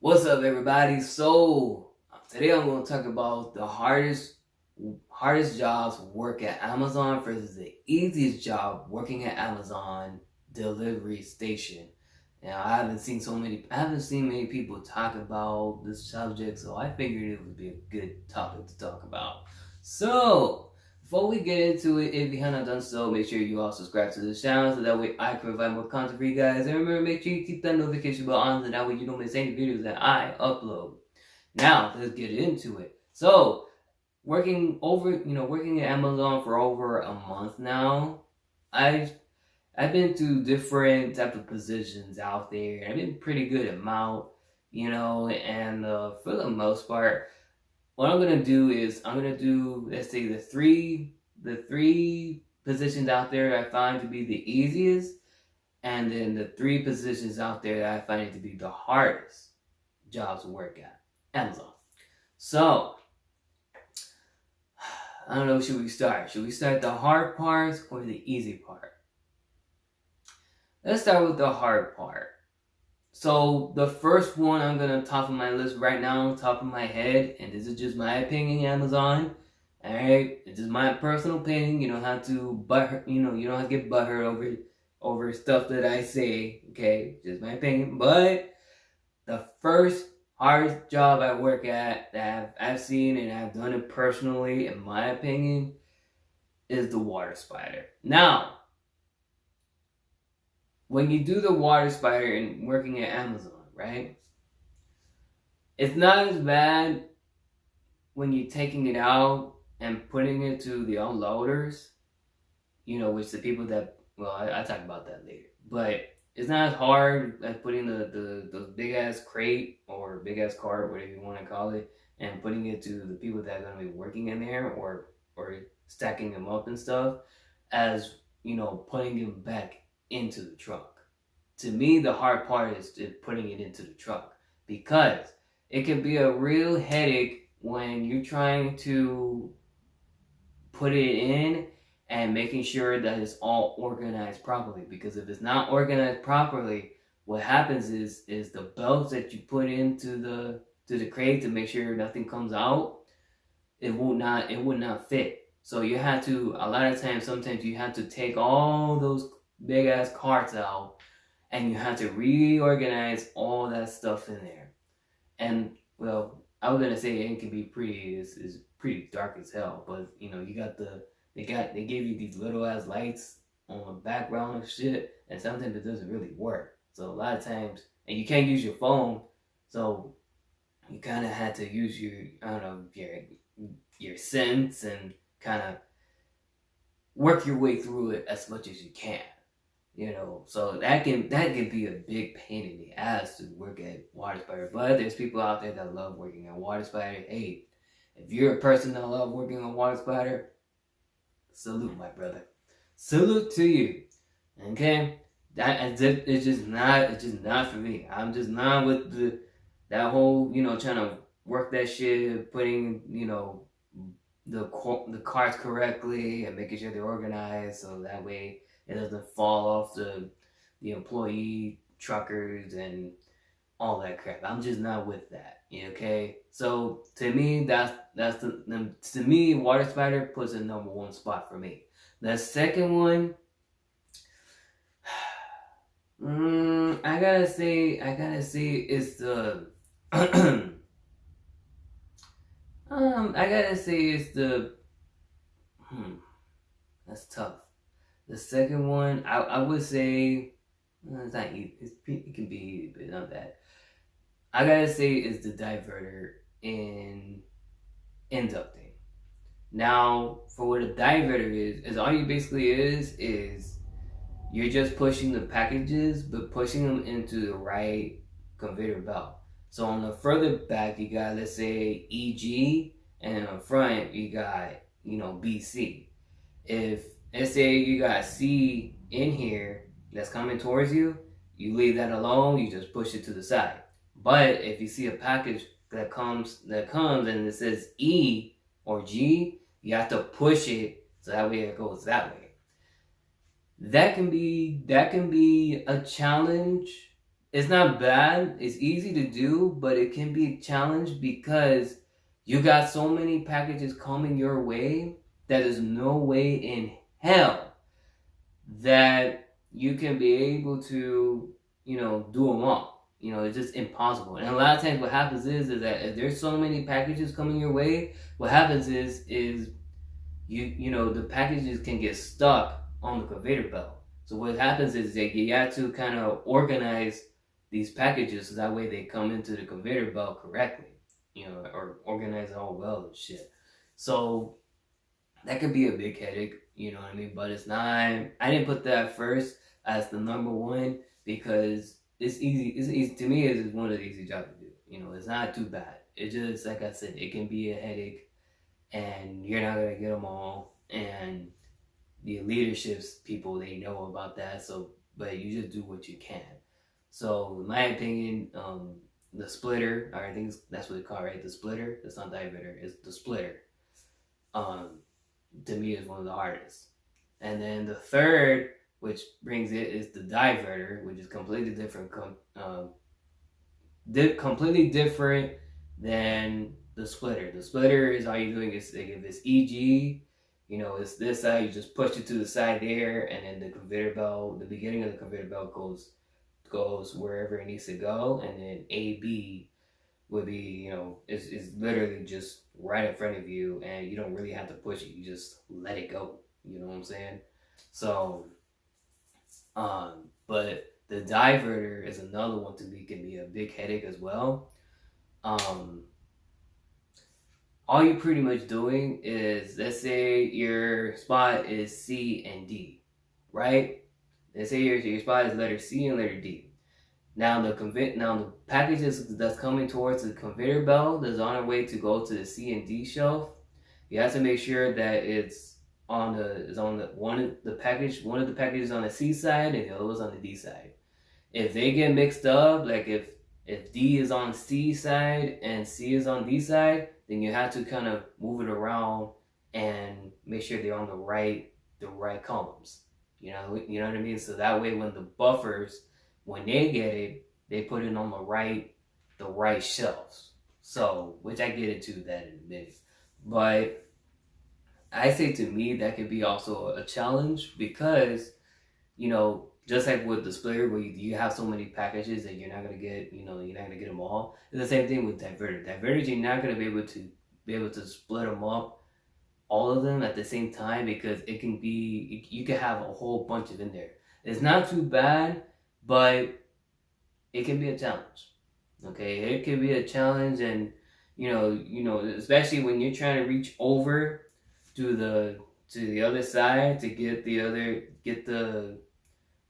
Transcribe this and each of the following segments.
What's up, everybody? So today I'm going to talk about the hardest jobs to work at Amazon versus the easiest job working at Amazon delivery station. Now I haven't seen many people talk about this subject, so I figured it would be a good topic to talk about. So before we get into it, if you haven't done so, make sure you all subscribe to this channel so that way I can provide more content for you guys. And remember, make sure you keep that notification bell on so that way you don't miss any videos that I upload. Now, let's get into it. So, working at Amazon for over a month now, I've been to different type of positions out there. I've been pretty good at Mount, and for the most part, what I'm gonna do is I'm gonna do, let's say, the three positions out there I find to be the easiest, and then the three positions out there that I find it to be the hardest jobs to work at Amazon. So I don't know, should we start? Should we start the hard parts or the easy part? Let's start with the hard part. So the first one I'm gonna top of my list right now, top of my head, and this is just my opinion, Amazon. Alright, it's just my personal opinion. You don't have to you don't have to get butthurt over stuff that I say. Okay, just my opinion. But the first hardest job I work at that I've seen and I've done it personally, in my opinion, is the water spider. Now, when you do the water spider and working at Amazon, right? It's not as bad when you're taking it out and putting it to the unloaders, which the people that, well, I talk about that later. But it's not as hard as putting the big ass crate or big ass cart, whatever you want to call it, and putting it to the people that are going to be working in there or stacking them up and stuff, as, putting them back into the truck. To me, the hard part is putting it into the truck, because it can be a real headache when you're trying to put it in and making sure that it's all organized properly. Because if it's not organized properly, what happens is the belts that you put into the crate to make sure nothing comes out, it would not fit. So you have to, a lot of times, sometimes you have to take all those big ass carts out and you have to reorganize all that stuff in there. And, well, I was gonna say it can be is pretty dark as hell, but you got they gave you these little ass lights on the background of shit, and sometimes it doesn't really work. So a lot of times, and you can't use your phone, so you kind of had to use your sense and kind of work your way through it as much as you can. So that can be a big pain in the ass to work at water spider. But there's people out there that love working at water spider. Hey, if you're a person that love working on water spider, salute, my brother. Salute to you. Okay? It's just not for me. I'm just not with that whole, trying to work that shit, putting, the cards correctly and making sure they're organized so that way it doesn't fall off the employee truckers and all that crap. I'm just not with that. Okay? So to me, to me, water spider puts a number one spot for me. The second one, I gotta say it's the that's tough. The second one, I would say, it's not easy. It can be easy, but not that. I gotta say is the diverter in inducting. Now, for what a diverter is all you basically is you're just pushing the packages, but pushing them into the right conveyor belt. So on the further back, you got, let's say, EG, and on the front, you got, BC. If, let's say, you got C in here that's coming towards you, you leave that alone, you just push it to the side. But if you see a package that comes and it says E or G, you have to push it so that way it goes that way. That can be a challenge it's not bad. It's easy to do, but it can be a challenge because you got so many packages coming your way that there's no way in hell that you can be able to, do them all. It's just impossible. And a lot of times what happens is that if there's so many packages coming your way, what happens is the packages can get stuck on the conveyor belt. So what happens is that you have to kind of organize these packages so that way they come into the conveyor belt correctly, or organize it all well and shit. So that could be a big headache, you know what I mean? But it's not. I didn't put that first as the number one because it's easy. It's easy to me. It's one of the easy jobs to do. It's not too bad. It just, like I said, it can be a headache, and you're not gonna get them all. And the leaderships people, they know about that. So, but you just do what you can. So, in my opinion, the splitter, or I think that's what they call it, right? The splitter. It's not diverter. It's the splitter. Um, to me is one of the hardest. And then the third, which brings it, is the diverter, which is completely different. Completely different than the splitter. The splitter is all you're doing is like if it's EG, it's this side, you just push it to the side there, and then the conveyor belt, the beginning of the conveyor belt goes wherever it needs to go, and then AB would be, is literally just right in front of you, and you don't really have to push it. You just let it go. You know what I'm saying? So, but the diverter is another one to me, can be a big headache as well. All you're pretty much doing is, let's say your spot is C and D, right? Let's say your spot is letter C and letter D. Now the packages that's coming towards the conveyor belt that's on our way to go to the C and D shelf, you have to make sure that it's on the one of the packages on the C side and the other one's on the D side. If they get mixed up, like if D is on C side and C is on D side, then you have to kind of move it around and make sure they're on the right columns. You know what I mean? So that way when the buffers, when they get it, they put it on the right shelves. So, which I get into that in a minute. But I say, to me, that could be also a challenge because, just like with the splitter where you have so many packages that you're not gonna get, you're not gonna get them all. It's the same thing with diverter. Diverters, you're not gonna be able to split them up, all of them at the same time, because you can have a whole bunch of in there. It's not too bad, but it can be a challenge. Okay, it can be a challenge, and especially when you're trying to reach over to the other side to get the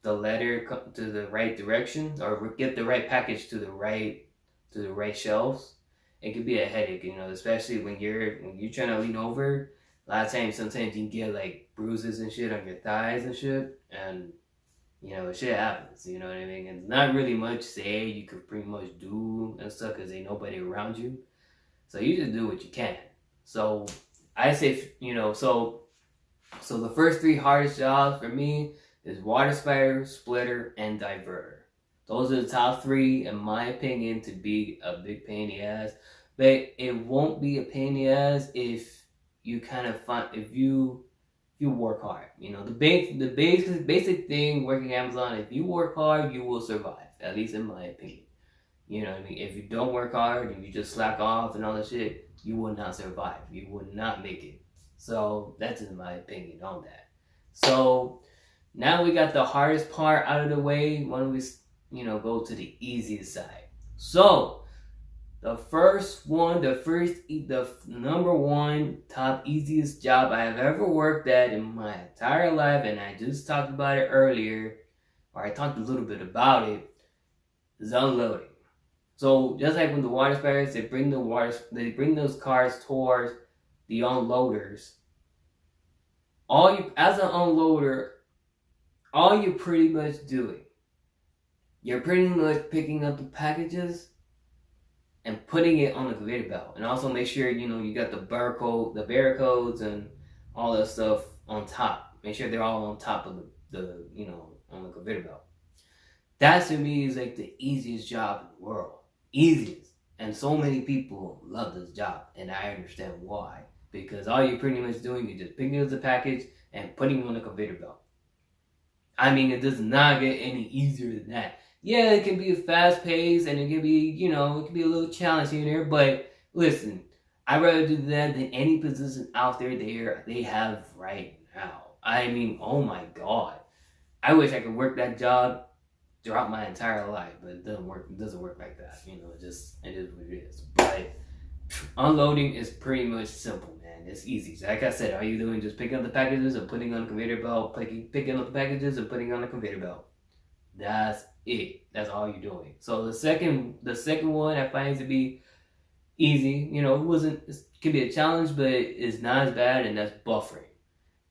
letter to the right direction, or get the right package to the right shelves. It could be a headache, especially when you're trying to lean over. A lot of times, sometimes you can get like bruises and shit on your thighs and shit, and shit happens. You know what I mean? And it's not really much you could pretty much do and stuff because ain't nobody around you. So you just do what you can. So I say, so the first three hardest jobs for me is water spider, splitter, and diverter. Those are the top three, in my opinion, to be a big pain in the ass. But it won't be a pain in the ass if you if you work hard. The basic thing working Amazon, if you work hard, you will survive. At least in my opinion. You know what I mean? If you don't work hard and you just slack off and all that shit, you will not survive. You will not make it. So that's in my opinion on that. So now we got the hardest part out of the way. Why don't we, go to the easiest side? So the number one top easiest job I have ever worked at in my entire life, and I just talked about it earlier, or I talked a little bit about it, is unloading. So just like when the water spiders, they bring those cars towards the unloaders. As an unloader, all you're pretty much doing, you're pretty much picking up the packages and putting it on the conveyor belt, and also make sure you got the barcodes and all that stuff on top. Make sure they're all on top of the on the conveyor belt. That to me is like the easiest job in the world. Easiest. And so many people love this job, and I understand why. Because all you're pretty much doing is just picking up the package and putting it on the conveyor belt. I mean, it does not get any easier than that. Yeah, it can be fast paced and it can be, it can be a little challenging there, but listen, I'd rather do that than any position out there they have right now. I mean, oh my god. I wish I could work that job throughout my entire life, but it doesn't work. It doesn't work like that. It is what it is. But unloading is pretty much simple, man. It's easy. Like I said, all you doing just picking up the packages and putting on the conveyor belt, picking up the packages and putting on the conveyor belt. That's it. That's all you're doing. So the second one I find to be easy. It can be a challenge, but it's not as bad, and that's buffering.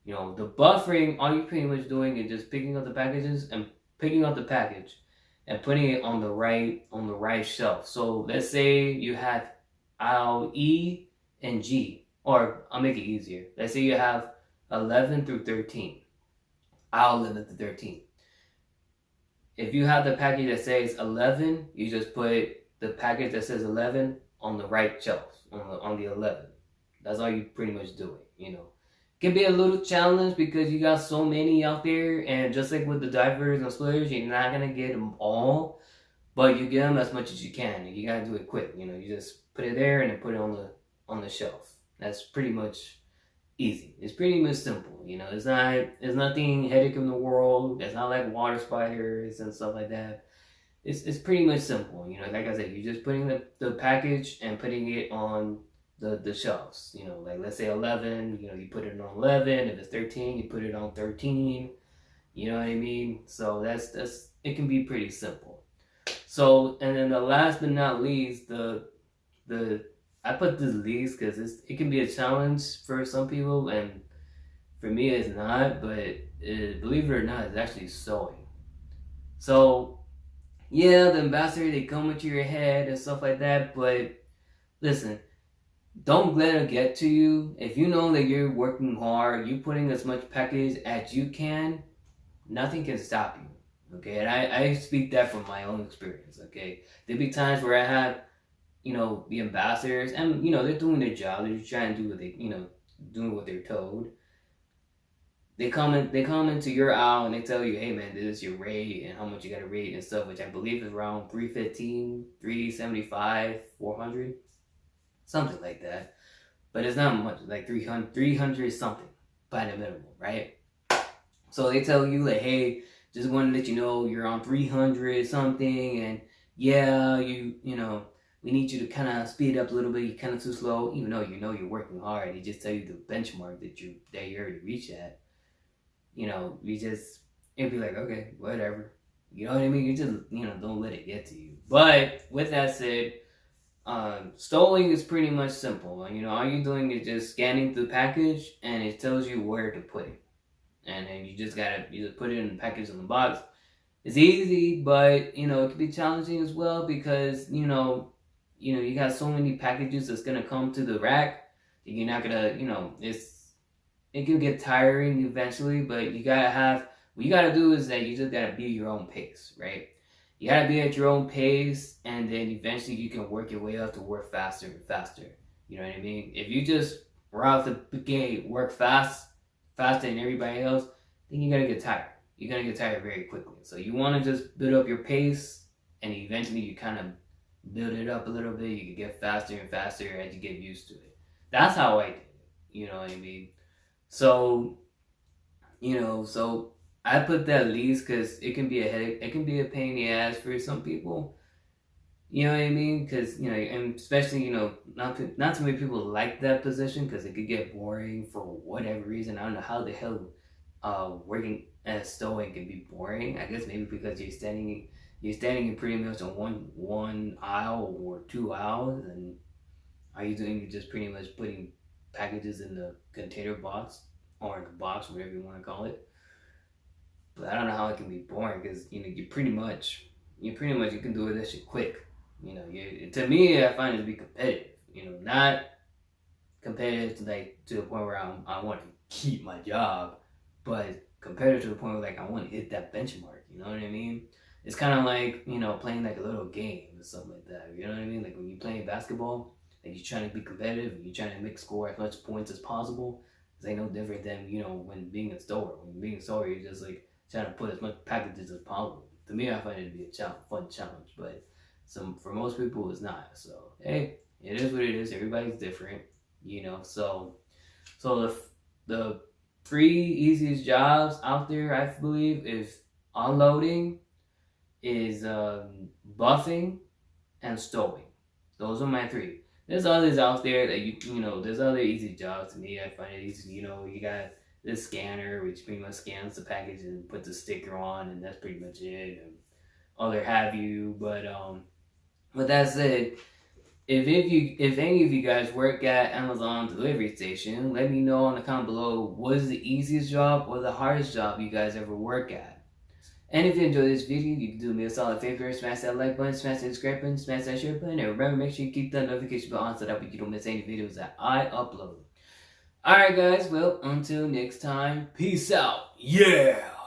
The buffering, all you're pretty much doing is just picking up the packages and picking up the package and putting it on the right shelf. So let's say you have aisle E and G, or I'll make it easier. Let's say you have 11 through 13, aisle 11 to 13. If you have the package that says 11, you just put the package that says 11 on the right shelf, on the 11. That's all you pretty much doing. Can be a little challenge because you got so many out there, and just like with the diverters and splitters, you're not gonna get them all, but you get them as much as you can, and you gotta do it quick. You just put it there and then put it on the shelf. That's pretty much easy. It's pretty much simple. It's nothing headache in the world. It's not like water spiders and stuff like that. It's pretty much simple. Like I said, you're just putting the package and putting it on the shelves. Like let's say 11, you put it on 11. If it's 13, you put it on 13. You know what I mean? So that's it can be pretty simple. So, and then the last but not least, the I put this least because it can be a challenge for some people, and for me it's not, but believe it or not, it's actually sewing. So yeah, the ambassador, they come into your head and stuff like that, but listen, don't let it get to you. If you know that you're working hard, you putting as much package as you can, nothing can stop you. Okay, and I speak that from my own experience. Okay, there'll be times where I have, the ambassadors, and they're doing their job. They're just trying to do what doing what they're told. They come into your aisle and they tell you, hey man, this is your rate and how much you got to rate and stuff, which I believe is around 315, 375, 400. Something like that. But it's not much, like 300 something by the minimum, right? So they tell you, like, hey, just want to let you know you're on 300 something, and yeah, we need you to kind of speed up a little bit. You're kind of too slow, even though you're working hard. They just tell you the benchmark that you're to reach at. It'd be like, okay, whatever. You know what I mean? You just, don't let it get to you. But with that said, stowing is pretty much simple. All you're doing is just scanning the package, and it tells you where to put it. And then you just put it in the package in the box. It's easy, but it can be challenging as well because you got so many packages that's gonna come to the rack. You're not gonna, it can get tiring eventually, but what you gotta do is that you just gotta be at your own pace, right? You gotta be at your own pace, and then eventually you can work your way up to work faster and faster. You know what I mean? If you just right off the gate work faster than everybody else, then you're gonna get tired. You're gonna get tired very quickly. So you want to just build up your pace, and eventually you kind of build it up a little bit. You can get faster and faster as you get used to it. That's how I did it. You know what I mean? So, so I put that least because it can be a headache. It can be a pain in the ass for some people. You know what I mean? Because and especially not too many people like that position because it could get boring for whatever reason. I don't know how the hell working as stowing can be boring. I guess maybe because you're standing in pretty much on one aisle or two aisles, and all you're doing is just pretty much putting packages in the container box or in the box, whatever you want to call it. But I don't know how it can be boring because you pretty much you can do that shit quick. To me, I find it to be competitive. Not competitive to the point where I want to keep my job, but competitive to the point where I want to hit that benchmark. You know what I mean? It's kind of like, you know, playing like a little game or something like that. You know what I mean? Like when you're playing basketball, like you're trying to be competitive and you're trying to make score as much points as possible. It's like no different than, you know, when being a store. When being a store, you're just like trying to put as much packages as possible. To me, I find it to be a fun challenge, but for most people, it's not. So hey, it is what it is. Everybody's different, you know. So the three easiest jobs out there, I believe, is unloading, is buffing, and stowing. Those are my three. There's others out there that you know. There's other easy jobs to me. I find it easy. You know, you got this scanner, which pretty much scans the package and puts a sticker on, and that's pretty much it. And other have you, but with that said, if any of you guys work at Amazon delivery station, let me know in the comment below what is the easiest job or the hardest job you guys ever work at. And if you enjoyed this video, you can do me a solid favor, smash that like button, smash that subscribe button, smash that share button, and remember, make sure you keep that notification bell on so that way you don't miss any videos that I upload. Alright guys, well, until next time, peace out. Yeah!